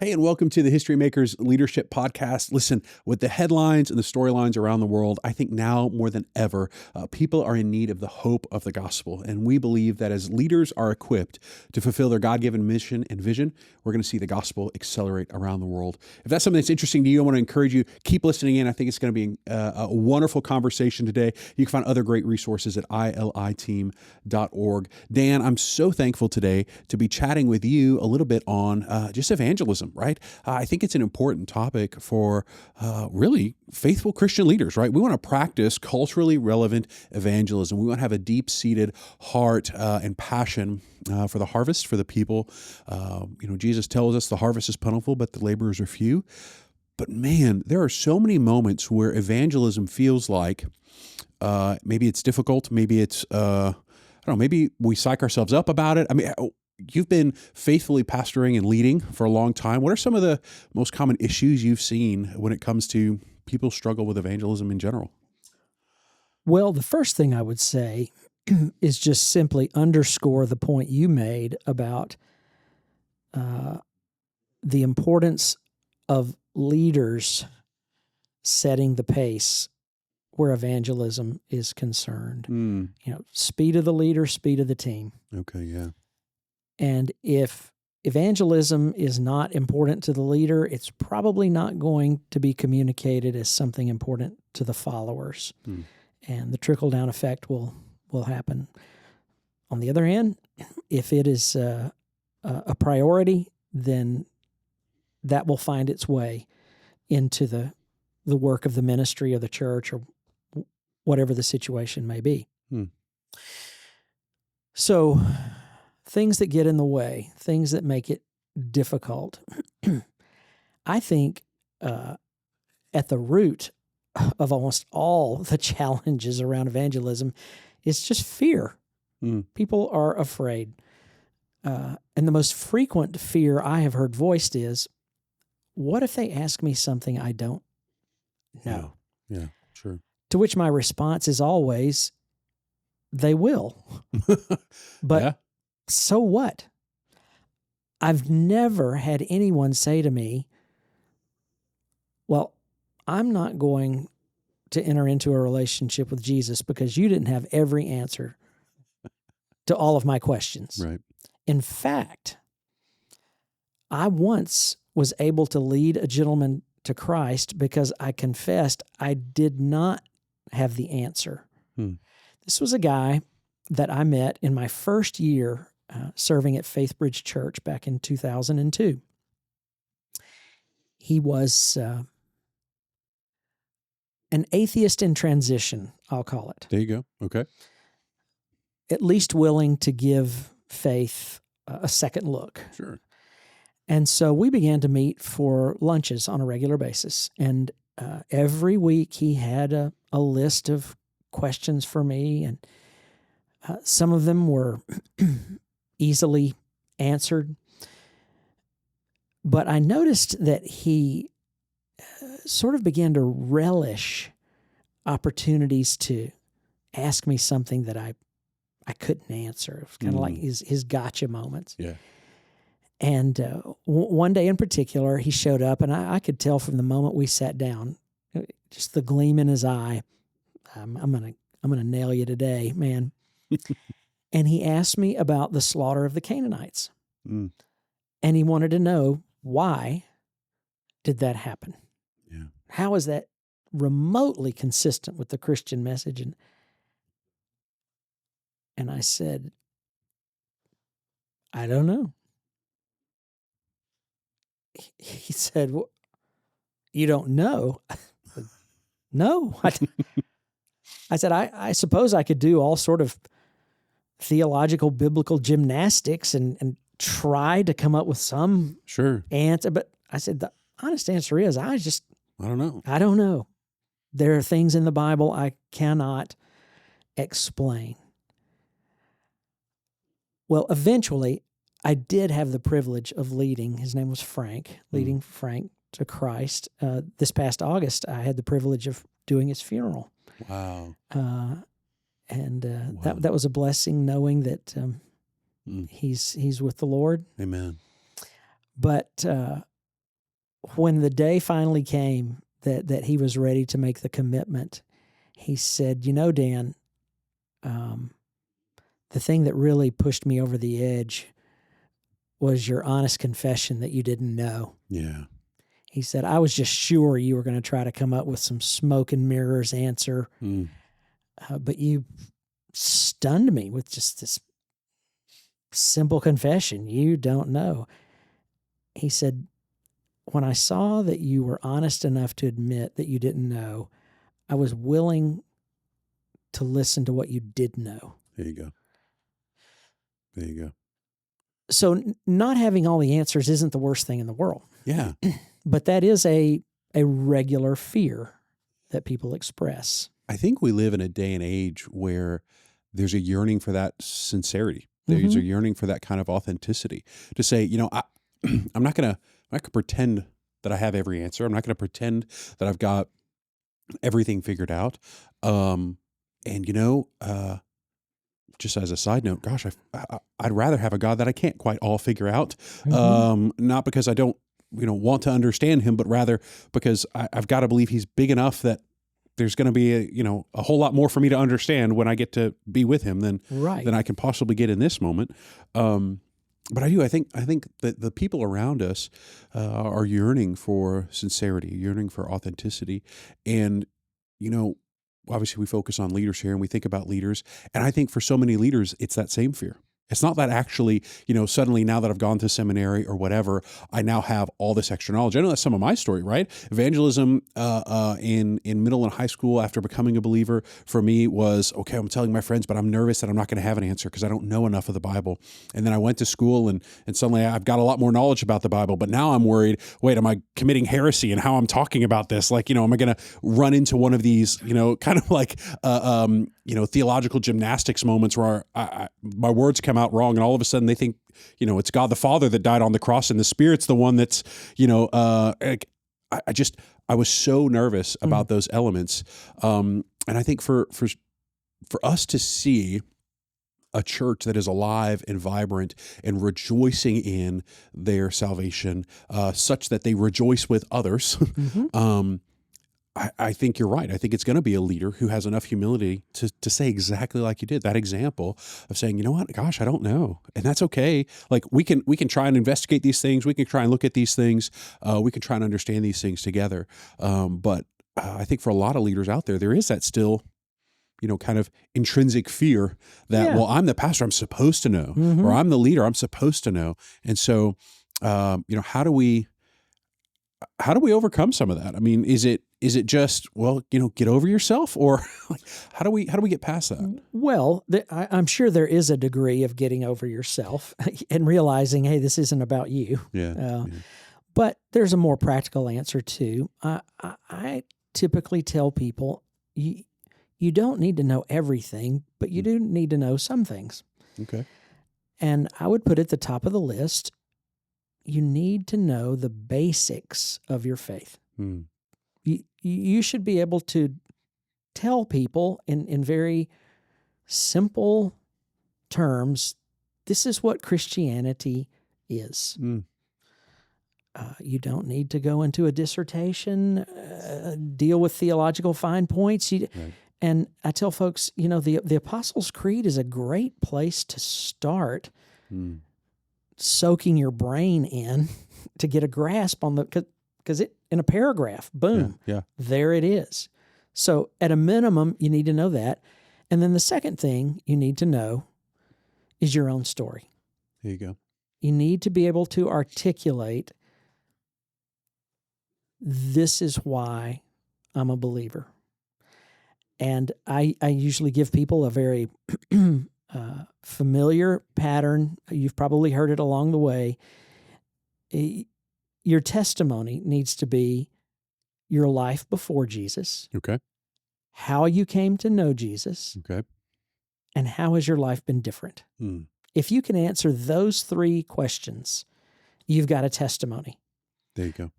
Hey, and welcome to the History Makers Leadership Podcast. Listen, with the headlines and the storylines around the world, I think now more than ever, people are in need of the hope of the gospel. And we believe that as leaders are equipped to fulfill their God-given mission and vision, we're going to see the gospel accelerate around the world. If that's something that's interesting to you, I want to encourage you, keep listening in. I think it's going to be a wonderful conversation today. You can find other great resources at iliteam.org. Dan, I'm so thankful today to be chatting with you a little bit on just evangelism. Right? I think it's an important topic for really faithful Christian leaders, right? We want to practice culturally relevant evangelism. We want to have a deep-seated heart and passion for the harvest, for the people. Jesus tells us the harvest is plentiful, but the laborers are few. But man, there are so many moments where evangelism feels like maybe it's difficult, maybe it's, I don't know, maybe we psych ourselves up about it. I mean, you've been faithfully pastoring and leading for a long time. What are some of the most common issues you've seen when it comes to people struggle with evangelism in general? Well, the first thing I would say is just simply underscore the point you made about the importance of leaders setting the pace where evangelism is concerned. Speed of the leader, speed of the team. Okay, yeah. And if evangelism is not important to the leader, it's probably not going to be communicated as something important to the followers. And the trickle-down effect will happen. On the other hand, if it is a priority, then that will find its way into the work of the ministry of the church or whatever the situation may be. So things that get in the way, things that make it difficult. I think at the root of almost all the challenges around evangelism is just fear. People are afraid. And the most frequent fear I have heard voiced is, what if they ask me something I don't know? Yeah, sure. To which my response is always, they will. But yeah. So what? I've never had anyone say to me, well, I'm not going to enter into a relationship with Jesus because you didn't have every answer to all of my questions. Right. In fact, I once was able to lead a gentleman to Christ because I confessed I did not have the answer. This was a guy that I met in my first year serving at Faithbridge Church back in 2002. He was an atheist in transition, I'll call it. There you go. Okay. At least willing to give faith a second look. Sure. And so we began to meet for lunches on a regular basis. And every week he had a list of questions for me, and some of them were easily answered. But I noticed that he sort of began to relish opportunities to ask me something that I couldn't answer. It was kind of like his gotcha moments. Yeah. And one day in particular, he showed up, and I could tell from the moment we sat down, just the gleam in his eye, I'm gonna nail you today, man. And he asked me about the slaughter of the Canaanites. And he wanted to know, why did that happen? Yeah. How is that remotely consistent with the Christian message? And I said, I don't know. He said, well, you don't know? No. I said, I suppose I could do all sort of theological, biblical gymnastics and try to come up with some answer. But I said, the honest answer is, I don't know. I don't know. There are things in the Bible I cannot explain. Well, eventually, I did have the privilege of leading. His name was Frank, leading Frank to Christ. This past August, I had the privilege of doing his funeral. Wow. That was a blessing, knowing that he's with the Lord. Amen. But when the day finally came that he was ready to make the commitment, he said, Dan, the thing that really pushed me over the edge was your honest confession that you didn't know. Yeah. He said, I was just sure you were going to try to come up with some smoke and mirrors answer, but you stunned me with just this simple confession. You don't know. He said, when I saw that you were honest enough to admit that you didn't know, I was willing to listen to what you did know. There you go. There you go. So not having all the answers isn't the worst thing in the world. Yeah. But that is a regular fear that people express. I think we live in a day and age where there's a yearning for that sincerity. There's a yearning for that kind of authenticity to say, I'm not going to pretend that I have every answer. I'm not going to pretend that I've got everything figured out. Just as a side note, gosh, I'd rather have a God that I can't quite all figure out. Not because I don't, want to understand him, but rather because I've got to believe he's big enough that there's going to be a whole lot more for me to understand when I get to be with him than I can possibly get in this moment. But I think that the people around us are yearning for sincerity, yearning for authenticity. And, obviously we focus on leaders here and we think about leaders. And I think for so many leaders, it's that same fear. It's not that actually, suddenly now that I've gone to seminary or whatever, I now have all this extra knowledge. I know that's some of my story, right? Evangelism in middle and high school after becoming a believer for me was, okay, I'm telling my friends, but I'm nervous that I'm not going to have an answer because I don't know enough of the Bible. And then I went to school and suddenly I've got a lot more knowledge about the Bible, but now I'm worried, wait, am I committing heresy in how I'm talking about this? Like, am I going to run into one of these, kind of like, theological gymnastics moments where my words come out wrong and all of a sudden they think, it's God the Father that died on the cross and the Spirit's the one that's, I was so nervous about those elements. And I think for us to see a church that is alive and vibrant and rejoicing in their salvation, such that they rejoice with others, I think you're right. I think it's going to be a leader who has enough humility to say exactly like you did, that example of saying, you know what, gosh, I don't know. And that's okay. Like we can try and investigate these things. We can try and look at these things. We can try and understand these things together. But I think for a lot of leaders out there is that still, kind of intrinsic fear that, well, I'm the pastor, I'm supposed to know, or I'm the leader, I'm supposed to know. And so, how do we overcome some of that? I mean, is it just, well, get over yourself, or like, how do we get past that? Well, I'm sure there is a degree of getting over yourself and realizing, hey, this isn't about you. Yeah. But there's a more practical answer too. I typically tell people, you don't need to know everything, but you do need to know some things. Okay. And I would put at the top of the list, you need to know the basics of your faith. You should be able to tell people in very simple terms, this is what Christianity is. You don't need to go into a dissertation, deal with theological fine points. Right. And I tell folks, the Apostles' Creed is a great place to start soaking your brain in to get a grasp on because it in a paragraph, boom, there it is. So at a minimum, you need to know that. And then the second thing you need to know is your own story. There you go. You need to be able to articulate, this is why I'm a believer. And I usually give people a very familiar pattern. You've probably heard it along the way. Your testimony needs to be your life before Jesus. Okay. How you came to know Jesus. Okay. And how has your life been different? If you can answer those three questions, you've got a testimony. There you go.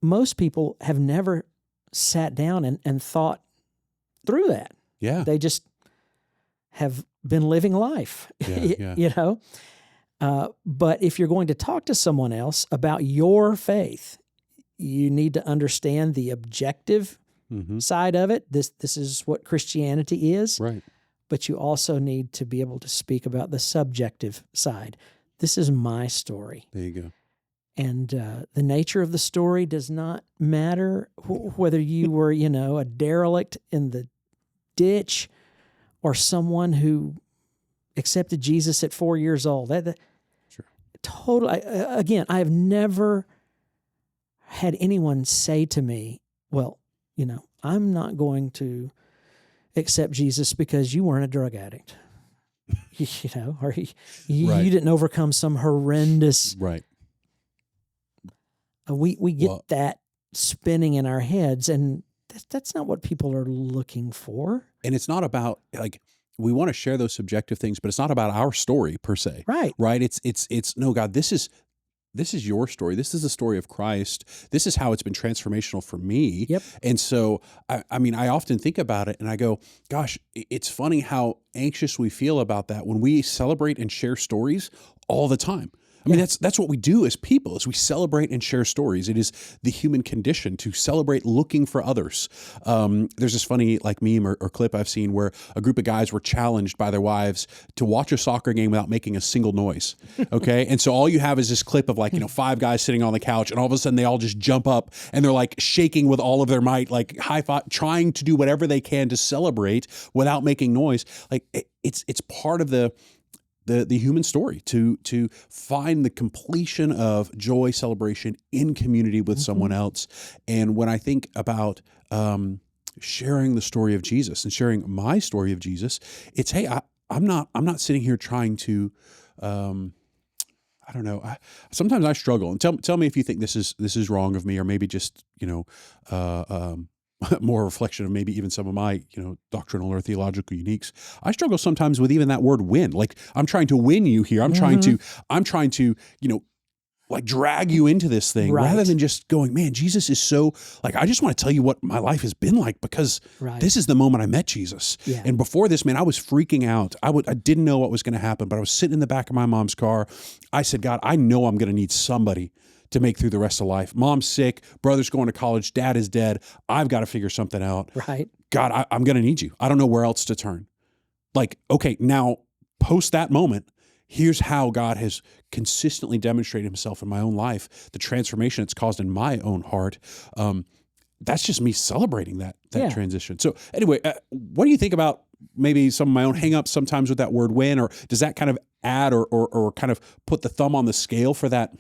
Most people have never sat down and thought through that. Yeah. They just have been living life, But if you're going to talk to someone else about your faith, you need to understand the objective side of it. This is what Christianity is. Right. But you also need to be able to speak about the subjective side. This is my story. There you go. And the nature of the story does not matter, whether you were, a derelict in the ditch or someone who accepted Jesus at 4 years old. Sure. Totally. Again, I have never had anyone say to me, well, I'm not going to accept Jesus because you weren't a drug addict, or you didn't overcome some horrendous. Right. We get that spinning in our heads, and that's not what people are looking for. And it's not about, like, we want to share those subjective things, but it's not about our story per se. Right. Right. It's no, God, this is your story. This is the story of Christ. This is how it's been transformational for me. Yep. And so, I often think about it and I go, gosh, it's funny how anxious we feel about that when we celebrate and share stories all the time. I mean, that's what we do as people, is we celebrate and share stories. It is the human condition to celebrate looking for others. There's this funny meme or clip I've seen where a group of guys were challenged by their wives to watch a soccer game without making a single noise. Okay. And so all you have is this clip of 5 guys sitting on the couch, and all of a sudden they all just jump up and they're shaking with all of their might, high five, trying to do whatever they can to celebrate without making noise. It's part of the human story to find the completion of joy, celebration in community with someone else. And when I think about sharing the story of Jesus and sharing my story of Jesus, it's, hey, I'm not sitting here trying to, I don't know. Sometimes I struggle, and tell me if you think this is wrong of me, or maybe just more a reflection of maybe even some of my, doctrinal or theological uniques. I struggle sometimes with even that word win. I'm trying to win you here. I'm trying to, drag you into this thing rather than just going, man, Jesus is so I just want to tell you what my life has been like, because this is the moment I met Jesus. Yeah. And before this, man, I was freaking out. I didn't know what was going to happen, but I was sitting in the back of my mom's car. I said, God, I know I'm going to need somebody to make through the rest of life. Mom's sick, brother's going to college, dad is dead. I've got to figure something out. Right. God, I'm going to need you. I don't know where else to turn. Okay, now post that moment, here's how God has consistently demonstrated himself in my own life, the transformation it's caused in my own heart. That's just me celebrating that transition. So anyway, what do you think about maybe some of my own hangups sometimes with that word win, or does that kind of add or kind of put the thumb on the scale for that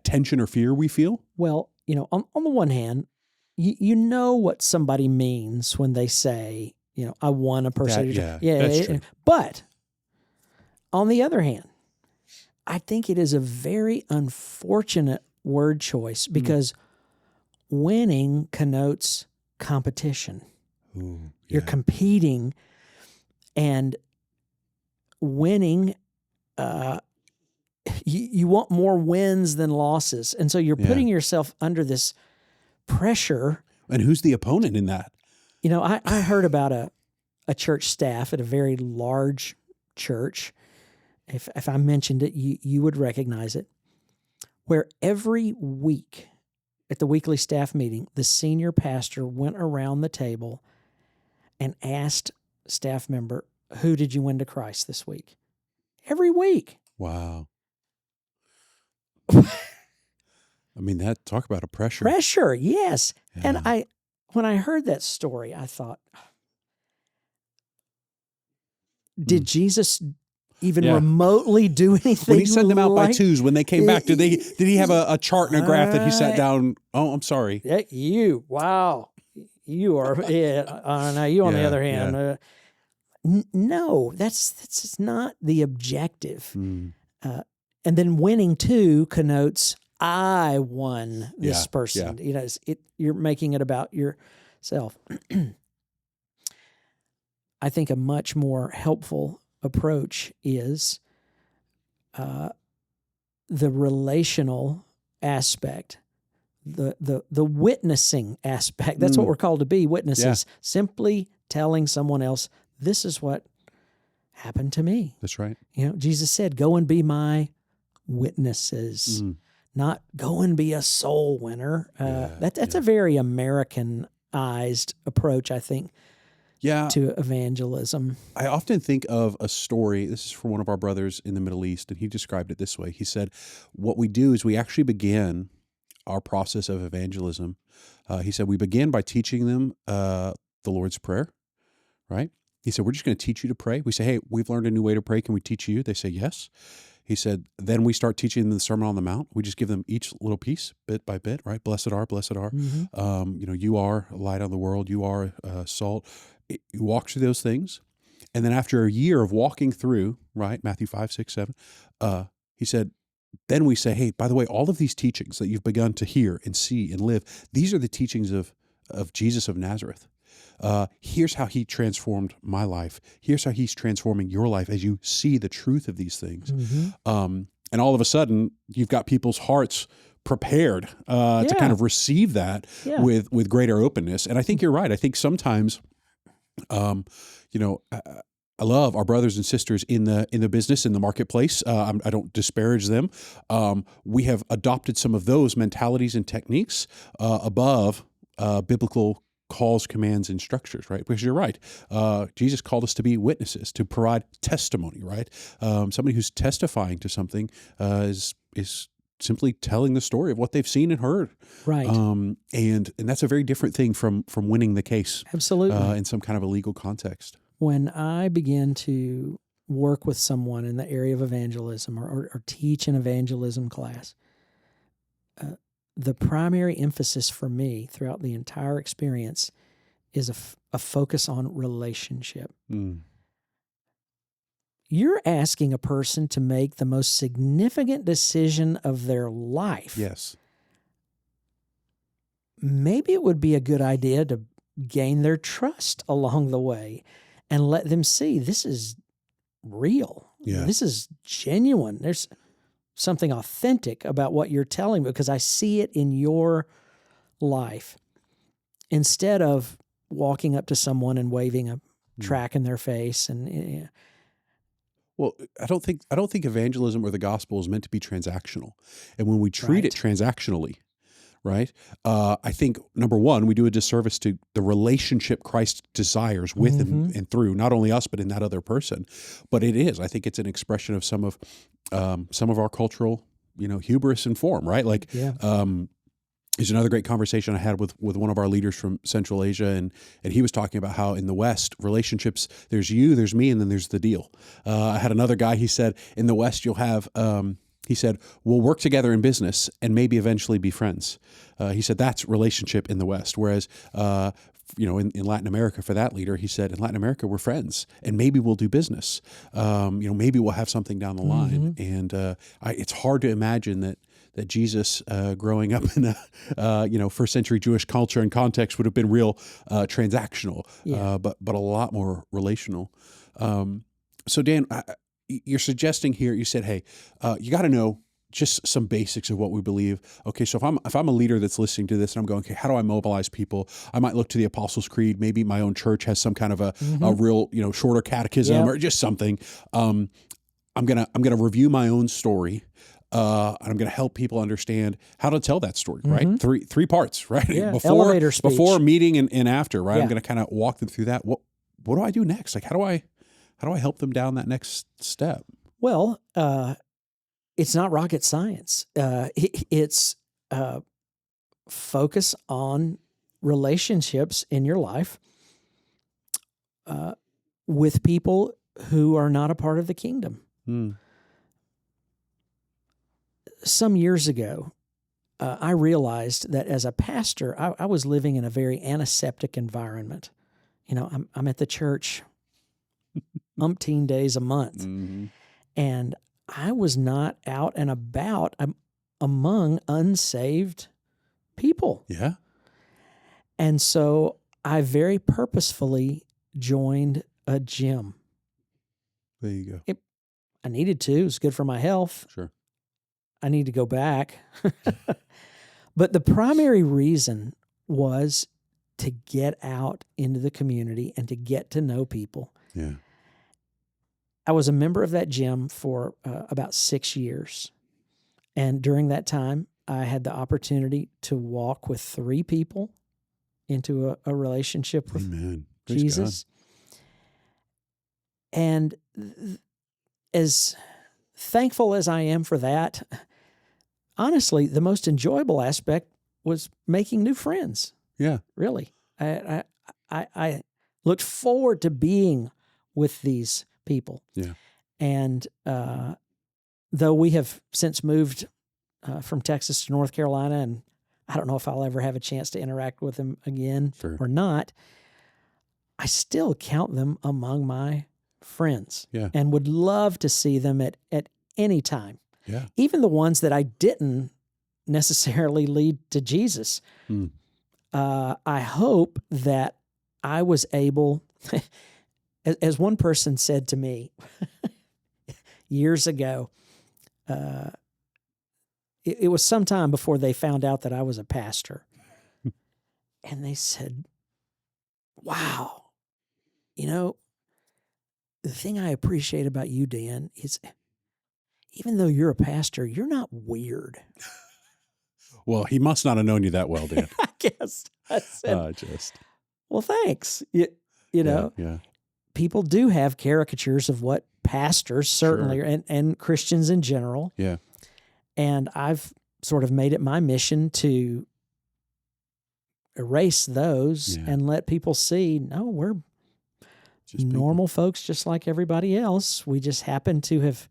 tension or fear we feel? Well, on the one hand, you know what somebody means when they say, I won a person. That's true. But on the other hand, I think it is a very unfortunate word choice, because winning connotes competition. Ooh, yeah. You're competing, and winning, you want more wins than losses. And so you're putting yourself under this pressure. And who's the opponent in that? I heard about a church staff at a very large church. If I mentioned it, you would recognize it, where every week at the weekly staff meeting, the senior pastor went around the table and asked staff member, who did you win to Christ this week? Every week. Wow. That talk about a pressure. Pressure, yes. Yeah. And when I heard that story, I thought, did Jesus even remotely do anything? When he sent them out by twos, when they came back, did he have a chart and a graph that he sat down? Oh, I'm sorry. Wow. You are it. Now you on the other hand. No, that's not the objective. And then winning too connotes I won this person. Yeah. You're making it about yourself. I think a much more helpful approach is the relational aspect, the witnessing aspect. That's what we're called to be, witnesses. Yeah. Simply telling someone else, this is what happened to me. That's right. Jesus said, go and be my witnesses. not go and be a soul winner. That's a very Americanized approach, I think, to evangelism. I often think of a story. This is from one of our brothers in the Middle East, and he described it this way. He said, what we do is we actually begin our process of evangelism. He said, we begin by teaching them the Lord's Prayer, right? He said, we're just going to teach you to pray. We say, hey, we've learned a new way to pray. Can we teach you? They say, yes. He said, then we start teaching them the Sermon on the Mount. We just give them each little piece, bit by bit, right? Blessed are. Mm-hmm. You are light on the world. You are salt. You walk through those things. And then after a year of walking through, right, Matthew 5, 6, 7, he said, then we say, hey, by the way, all of these teachings that you've begun to hear and see and live, these are the teachings of Jesus of Nazareth. Here's how he transformed my life. Here's how he's transforming your life as you see the truth of these things. Mm-hmm. And all of a sudden, you've got people's hearts prepared to kind of receive that with greater openness. And I think you're right. I think sometimes, I love our brothers and sisters in the business, in the marketplace. I don't disparage them. We have adopted some of those mentalities and techniques above biblical calls, commands, and structures, right? Because you're right. Jesus called us to be witnesses, to provide testimony, right? Somebody who's testifying to something is simply telling the story of what they've seen and heard, right? And that's a very different thing from winning the case, absolutely, in some kind of a legal context. When I begin to work with someone in the area of evangelism or teach an evangelism class, the primary emphasis for me throughout the entire experience is a focus on relationship. Mm. You're asking a person to make the most significant decision of their life. Yes. Maybe it would be a good idea to gain their trust along the way and let them see this is real. Yeah. This is genuine. There's something authentic about what you're telling me because I see it in your life. Instead of walking up to someone and waving a track in their face and well, I don't think evangelism or the gospel is meant to be transactional. And when we treat it transactionally, right? I think, number one, we do a disservice to the relationship Christ desires with and through not only us, but in that other person. But it is. I think it's an expression of some of our cultural, hubris and form, right? Like, there's another great conversation I had with one of our leaders from Central Asia, and he was talking about how in the West, relationships, there's you, there's me, and then there's the deal. I had another guy, he said, in the West, you'll have... he said, we'll work together in business and maybe eventually be friends. He said, that's relationship in the West. Whereas, in Latin America, for that leader, he said, in Latin America, we're friends and maybe we'll do business. Maybe we'll have something down the line. And it's hard to imagine that Jesus, growing up in a first century Jewish culture and context, would have been real transactional, but a lot more relational. So Dan, you're suggesting here, you said, hey, you got to know just some basics of what we believe. Okay, so if I'm a leader that's listening to this and I'm going, okay, how do I mobilize people? I might look to the Apostles' Creed. Maybe my own church has some kind of a real, shorter catechism or just something. I'm gonna review my own story. And I'm going to help people understand how to tell that story, right? Three parts, right? Yeah, elevator speech. Before, meeting, and after, right? Yeah. I'm going to kind of walk them through that. What do I do next? Like, how do I help them down that next step? Well, it's not rocket science. It's focus on relationships in your life with people who are not a part of the kingdom. Some years ago, I realized that as a pastor, I was living in a very antiseptic environment. I'm at the church umpteen days a month. And I was not out and about among unsaved people. Yeah. And so I very purposefully joined a gym. There you go. I needed to. It was good for my health. Sure. I need to go back. But the primary reason was to get out into the community and to get to know people. Yeah. I was a member of that gym for about 6 years. And during that time, I had the opportunity to walk with 3 people into a relationship with Amen. Praise Jesus. And as thankful as I am for that, honestly, the most enjoyable aspect was making new friends. Yeah. Really, I looked forward to being with these people. Yeah. And though we have since moved from Texas to North Carolina, and I don't know if I'll ever have a chance to interact with them again Sure. or not, I still count them among my friends. Yeah. And would love to see them at any time. Yeah. Even the ones that I didn't necessarily lead to Jesus. Mm. I hope that I was able, as one person said to me years ago, it was some time before they found out that I was a pastor. And they said, wow, the thing I appreciate about you, Dan, is even though you're a pastor, you're not weird. Well, he must not have known you that well, Dan. I guess. I said, Just. well, thanks. You know, Yeah. people do have caricatures of what pastors certainly and Christians in general. Yeah. And I've sort of made it my mission to erase those and let people see, no, we're just normal folks just like everybody else. We just happen to have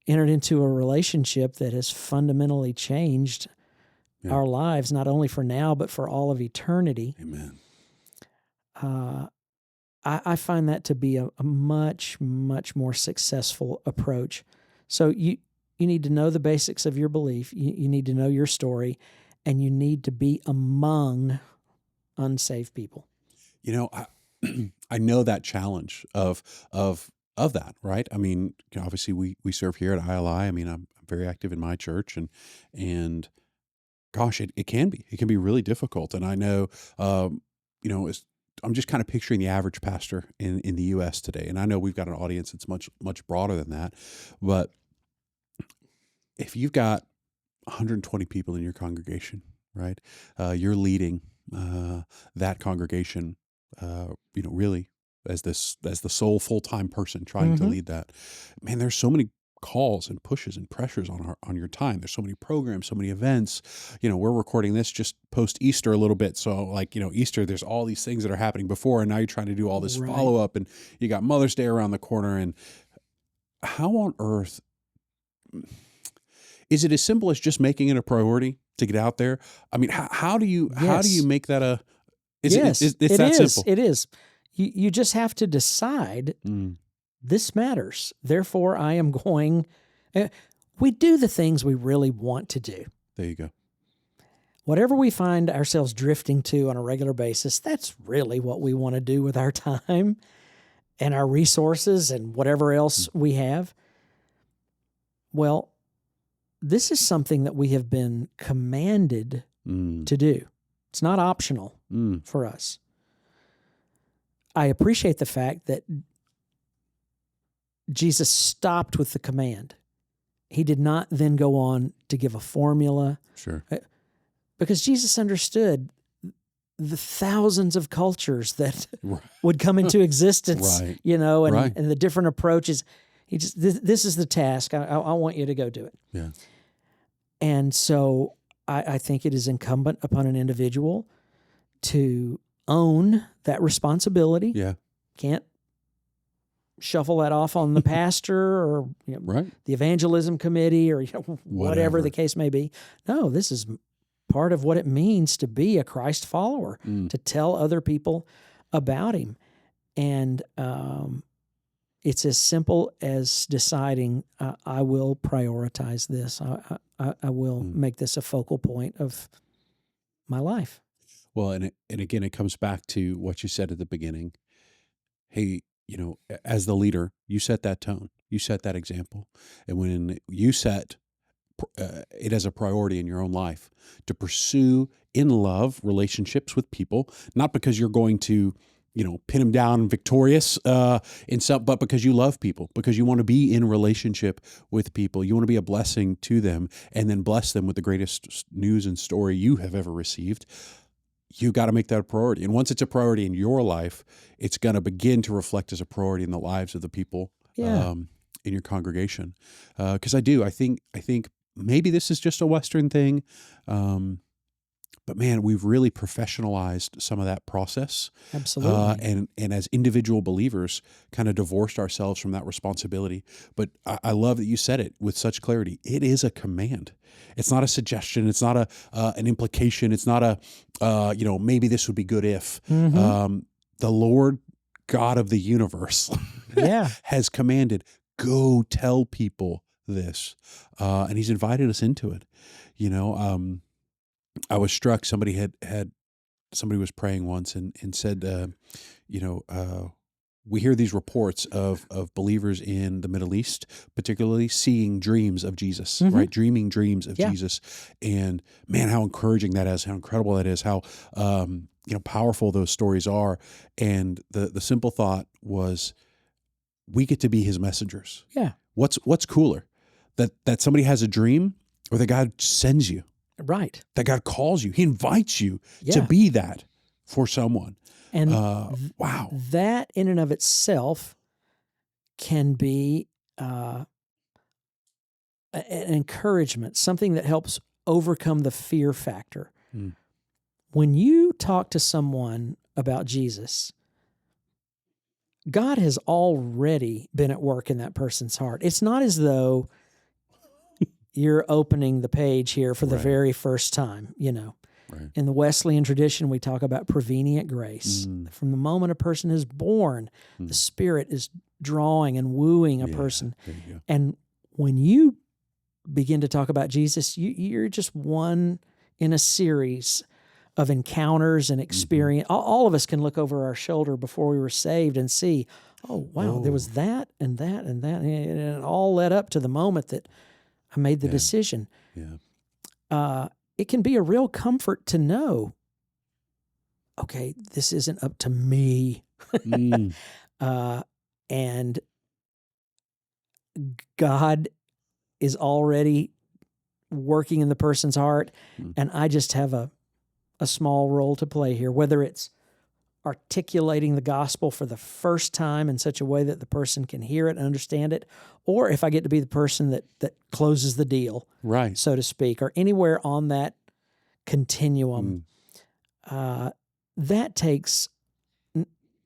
entered into a relationship that has fundamentally changed our lives, not only for now, but for all of eternity. Amen. I find that to be a much, much more successful approach. So you need to know the basics of your belief. You need to know your story, and you need to be among unsaved people. I know that challenge of that, right? I mean, obviously we serve here at ILI. I mean, I'm very active in my church, and gosh, it can be really difficult. And I know, I'm just kind of picturing the average pastor in the U.S. today, and I know we've got an audience that's much, much broader than that. But if you've got 120 people in your congregation, right, you're leading that congregation, really as the sole full-time person trying to lead that. Man, there's so many calls and pushes and pressures on your time. There's so many programs, so many events. We're recording this just post Easter a little bit. So Easter, there's all these things that are happening before, and now you're trying to do all this follow up, and you got Mother's Day around the corner. And how on earth is it as simple as just making it a priority to get out there? I mean, how do you make that a, it's that simple? It is. You just have to decide this matters. Therefore, I am going. We do the things we really want to do. There you go. Whatever we find ourselves drifting to on a regular basis, that's really what we want to do with our time and our resources and whatever else we have. Well, this is something that we have been commanded to do. It's not optional for us. I appreciate the fact that Jesus stopped with the command. He did not then go on to give a formula. Sure. Because Jesus understood the thousands of cultures that would come into existence, and the different approaches. He just, this is the task. I want you to go do it. Yeah. And so I think it is incumbent upon an individual to own that responsibility. Yeah. Can't shuffle that off on the pastor or the evangelism committee or whatever the case may be. No, this is part of what it means to be a Christ follower, to tell other people about him. And it's as simple as deciding I will prioritize this. I will make this a focal point of my life. Well, and again, it comes back to what you said at the beginning. Hey, as the leader, you set that tone, you set that example. And when you set it as a priority in your own life to pursue in love relationships with people, not because you're going to pin them down victorious but because you love people, because you want to be in relationship with people, you want to be a blessing to them, and then bless them with the greatest news and story you have ever received. You got to make that a priority. And once it's a priority in your life, it's going to begin to reflect as a priority in the lives of the people in your congregation. Because I think maybe this is just a Western thing. But man, we've really professionalized some of that process. Absolutely. And as individual believers, kind of divorced ourselves from that responsibility. But I love that you said it with such clarity. It is a command. It's not a suggestion. It's not an implication. It's not maybe this would be good if. Mm-hmm. The Lord God of the universe has commanded, go tell people this. And he's invited us into it. I was struck. Somebody was praying once and said, we hear these reports of believers in the Middle East, particularly seeing dreams of Jesus, right? Dreaming dreams of Jesus. And man, how encouraging that is, how incredible that is, how, powerful those stories are. And the simple thought was, we get to be his messengers. Yeah. What's cooler? That somebody has a dream, or that God sends you? Right. That God calls you. He invites you to be that for someone. And wow. That in and of itself can be an encouragement, something that helps overcome the fear factor. When you talk to someone about Jesus, God has already been at work in that person's heart. It's not as though you're opening the page here for the very first time, Right. In the Wesleyan tradition, we talk about prevenient grace. From the moment a person is born, the Spirit is drawing and wooing a person. And when you begin to talk about Jesus, you're just one in a series of encounters and experience. All of us can look over our shoulder before we were saved and see, oh, wow, there was that and that and that. And it all led up to the moment that I made the decision. It can be a real comfort to know, okay, this isn't up to me. And God is already working in the person's heart, and I just have a small role to play here, whether it's articulating the gospel for the first time in such a way that the person can hear it and understand it, or if I get to be the person that closes the deal, right, so to speak, or anywhere on that continuum. That takes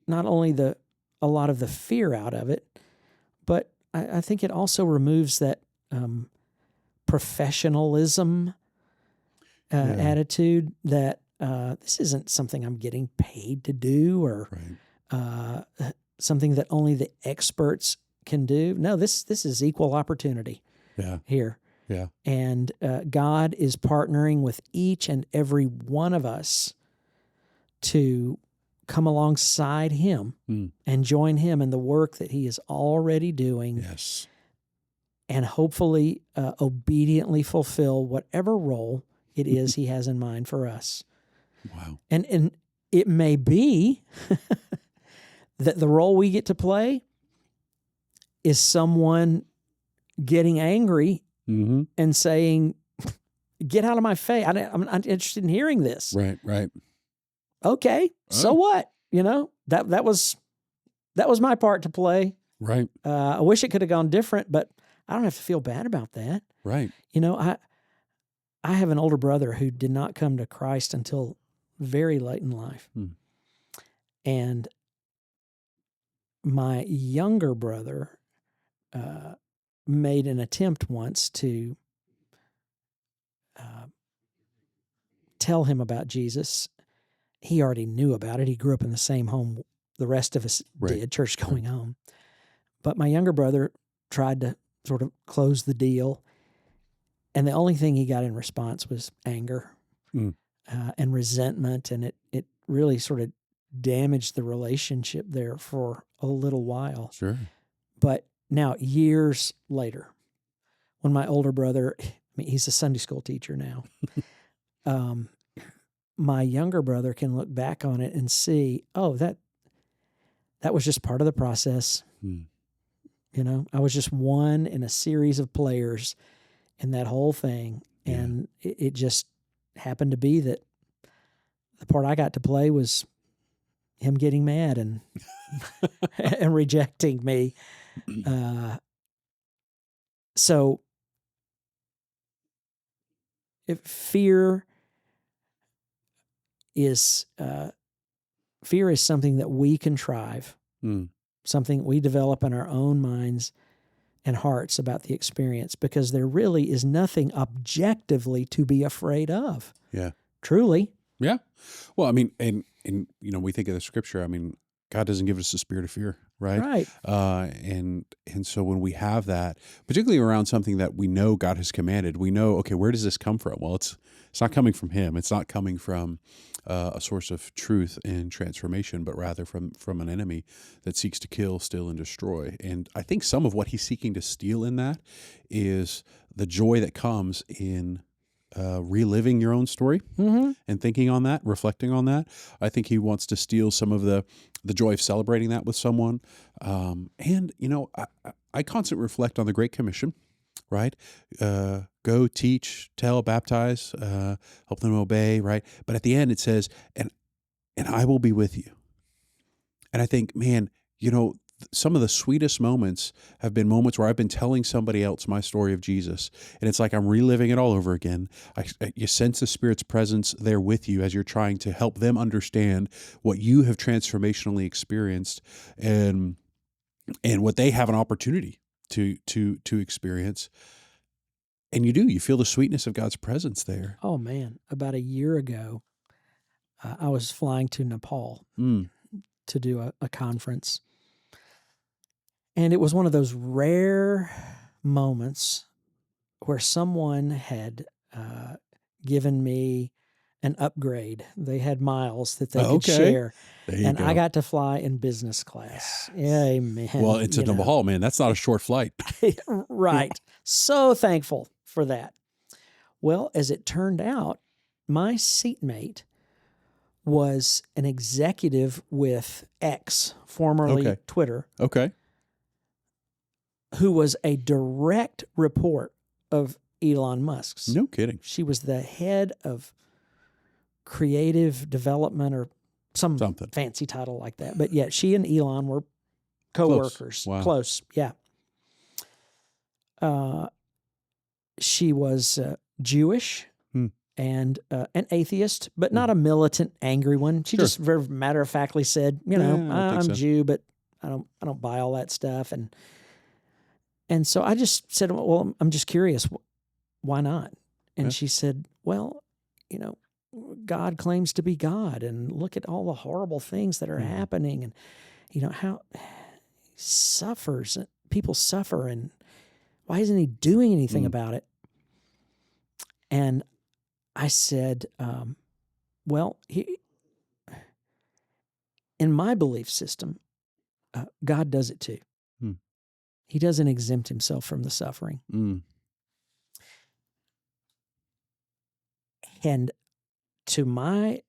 not only a lot of the fear out of it, but I think it also removes that professionalism attitude that this isn't something I'm getting paid to do, or something that only the experts can do. No, this is equal opportunity here. Yeah. And God is partnering with each and every one of us to come alongside him and join him in the work that he is already doing. Yes. And hopefully obediently fulfill whatever role it is he has in mind for us. Wow. And it may be that the role we get to play is someone getting angry and saying, get out of my face. I'm not interested in hearing this. Right. Okay, so what? That was my part to play. Right. I wish it could have gone different, but I don't have to feel bad about that. Right. I have an older brother who did not come to Christ until very late in life. And my younger brother made an attempt once to tell him about Jesus. He already knew about it. He grew up in the same home the rest of us did, church-going home. But my younger brother tried to sort of close the deal, and the only thing he got in response was anger and resentment, and it really sort of damaged the relationship there for a little while. Sure. But now, years later, when my older brother, he's a Sunday school teacher now, my younger brother can look back on it and see, oh, that was just part of the process. You know, I was just one in a series of players in that whole thing. And it just happened to be that the part I got to play was him getting mad and and rejecting me. So if fear is something that we contrive, something we develop in our own minds and hearts about the experience, because there really is nothing objectively to be afraid of. Yeah. Truly. Yeah. Well, I mean, and you know, we think of the scripture, I mean, God doesn't give us a spirit of fear, right? Right. And so when we have that, particularly around something that we know God has commanded, we know, okay, where does this come from? Well, it's not coming from Him. It's not coming from a source of truth and transformation, but rather from an enemy that seeks to kill, steal, and destroy. And I think some of what he's seeking to steal in that is the joy that comes in reliving your own story and thinking on that, reflecting on that. I think he wants to steal some of the joy of celebrating that with someone. And, you know, I constantly reflect on the Great Commission, right? Go, teach, tell, baptize, help them obey, right? But at the end it says, and I will be with you. And I think, man, you know, some of the sweetest moments have been moments where I've been telling somebody else my story of Jesus, and it's like I'm reliving it all over again. You sense the Spirit's presence there with you as you're trying to help them understand what you have transformationally experienced, and what they have an opportunity to experience. And you feel the sweetness of God's presence there. Oh man, about a year ago, I was flying to Nepal to do a conference. And it was one of those rare moments where someone had given me an upgrade. They had miles that they could share. And I got to fly in business class. Yes. Amen. Well, it's in Nepal, man. That's not a short flight. Right. So thankful for that. Well, as it turned out, my seatmate was an executive with X, formerly Twitter. Okay. Who was a direct report of Elon Musk's. No kidding. She was the head of creative development or something fancy title like that. But yet she and Elon were co-workers. Close. Yeah. She was Jewish and an atheist, but not a militant, angry one. She just very matter-of-factly said, you know, I'm Jew, but I don't buy all that stuff. And so I just said, well, I'm just curious, why not? And she said, well, you know, God claims to be God, and look at all the horrible things that are happening, and, you know, how he suffers, and people suffer, and why isn't he doing anything about it? And I said, well, in my belief system, God does it too. He doesn't exempt himself from the suffering. And to my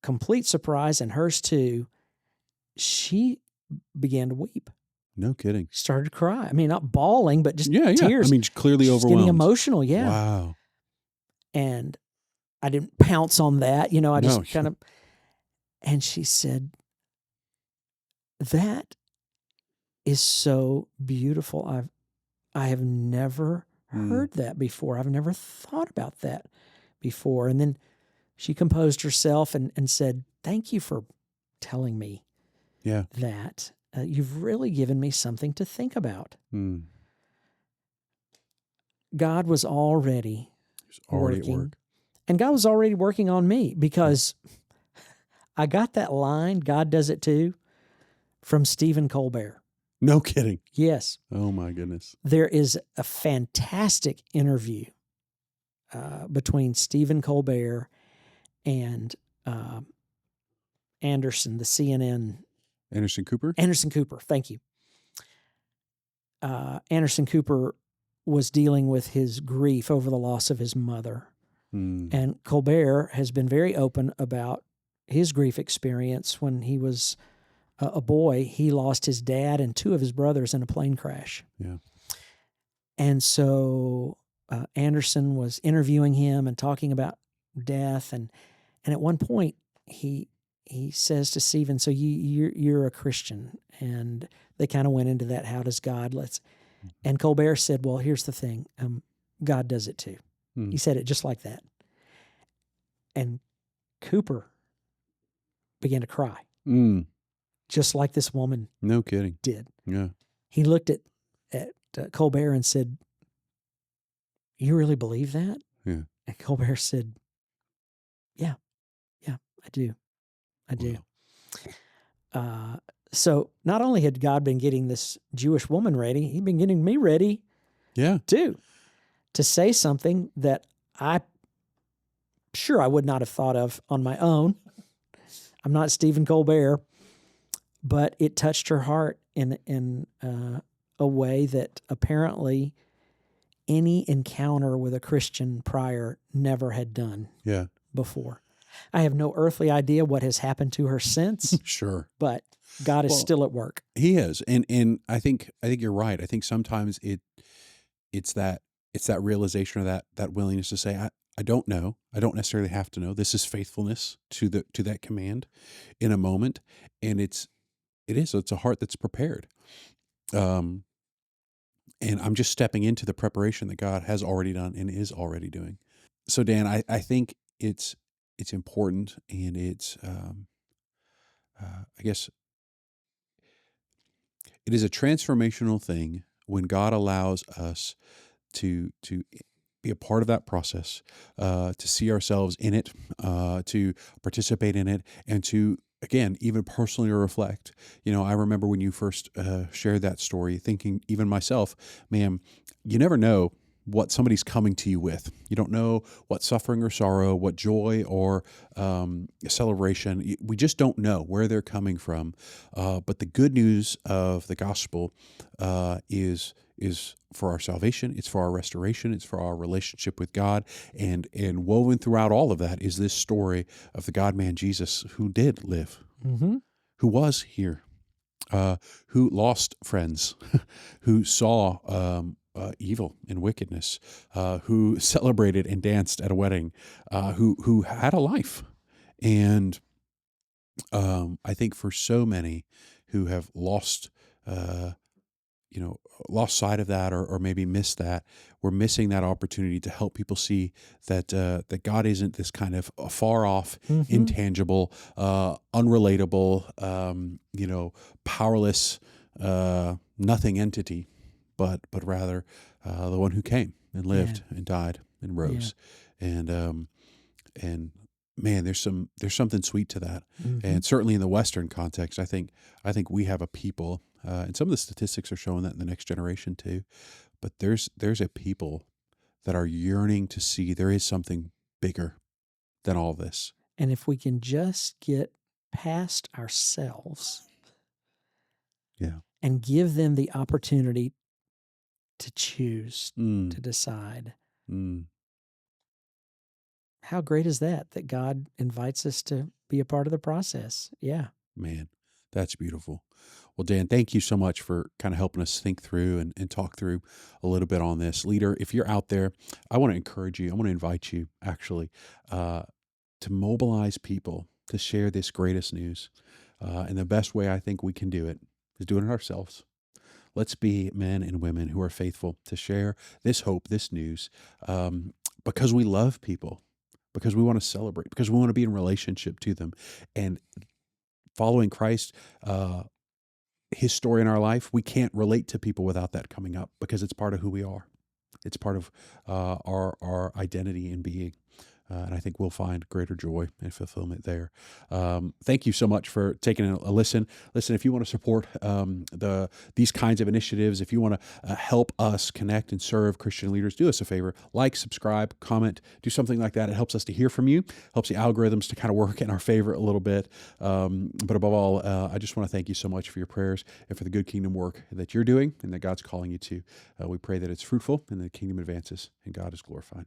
complete surprise, and hers too, she began to weep. No kidding. Started to cry. I mean, not bawling, but just tears. I mean, clearly overwhelmed. Getting emotional, yeah. Wow. And I didn't pounce on that. You know, I just kind of... And she said, that is so beautiful. I have never heard that before. I've never thought about that before. And then she composed herself and said, thank you for telling me that. You've really given me something to think about. God was already working. At work. And God was already working on me, because I got that line, God does it too, from Stephen Colbert. No kidding. Yes. Oh my goodness. There is a fantastic interview between Stephen Colbert and Anderson, the CNN. Anderson Cooper? Anderson Cooper, thank you. Anderson Cooper was dealing with his grief over the loss of his mother. And Colbert has been very open about his grief experience when he was a boy, he lost his dad and two of his brothers in a plane crash. Yeah. And so Anderson was interviewing him and talking about death, and at one point he says to Stephen, "So you're a Christian?" And they kind of went into that. How does God? And Colbert said, "Well, here's the thing. God does it too." He said it just like that. And Cooper began to cry, just like this woman. No kidding. Did. Yeah. He looked at Colbert and said, "You really believe that?" Yeah. And Colbert said, "Yeah, I do. I do." Wow. So not only had God been getting this Jewish woman ready, he'd been getting me ready, too, to say something that I would not have thought of on my own. I'm not Stephen Colbert, but it touched her heart in a way that apparently any encounter with a Christian prior never had done before. I have no earthly idea what has happened to her since. Sure. But God is still at work. He is. And I think you're right. I think sometimes it's that realization or that willingness to say, I don't know. I don't necessarily have to know. This is faithfulness to that command in a moment. And it's a heart that's prepared. And I'm just stepping into the preparation that God has already done and is already doing. So Dan, I think it's important, and it's, I guess it is a transformational thing when God allows us to be a part of that process, to see ourselves in it, to participate in it, and to, again, even personally reflect. I remember when you first shared that story, thinking, even myself, man, you never know what somebody's coming to you with. You don't know what suffering or sorrow, what joy or celebration. We just don't know where they're coming from. But the good news of the gospel is for our salvation. It's for our restoration. It's for our relationship with God. And woven throughout all of that is this story of the God-man Jesus, who did live, who was here, who lost friends, who saw evil and wickedness, who celebrated and danced at a wedding, who had a life. And I think for so many who have lost sight of that, or maybe missed that, we're missing that opportunity to help people see that that God isn't this kind of far off, intangible, unrelatable, powerless, nothing entity, but rather the one who came and lived and died and rose. And man, there's something sweet to that. And certainly in the Western context, I think we have a people, and some of the statistics are showing that in the next generation too, but there's a people that are yearning to see there is something bigger than all this. And if we can just get past ourselves and give them the opportunity to choose, to decide. How great is that God invites us to be a part of the process? Yeah. Man, that's beautiful. Well, Dan, thank you so much for kind of helping us think through and talk through a little bit on this. Leader, if you're out there, I want to encourage you, I want to invite you actually to mobilize people to share this greatest news. And the best way I think we can do it is doing it ourselves. Let's be men and women who are faithful to share this hope, this news, because we love people, because we want to celebrate, because we want to be in relationship to them. And following Christ, his story in our life, we can't relate to people without that coming up, because it's part of who we are. It's part of our identity and being. And I think we'll find greater joy and fulfillment there. Thank you so much for taking a listen. Listen, if you want to support these kinds of initiatives, if you want to help us connect and serve Christian leaders, do us a favor: like, subscribe, comment, do something like that. It helps us to hear from you, helps the algorithms to kind of work in our favor a little bit. But above all, I just want to thank you so much for your prayers and for the good kingdom work that you're doing and that God's calling you to. We pray that it's fruitful and the kingdom advances and God is glorified.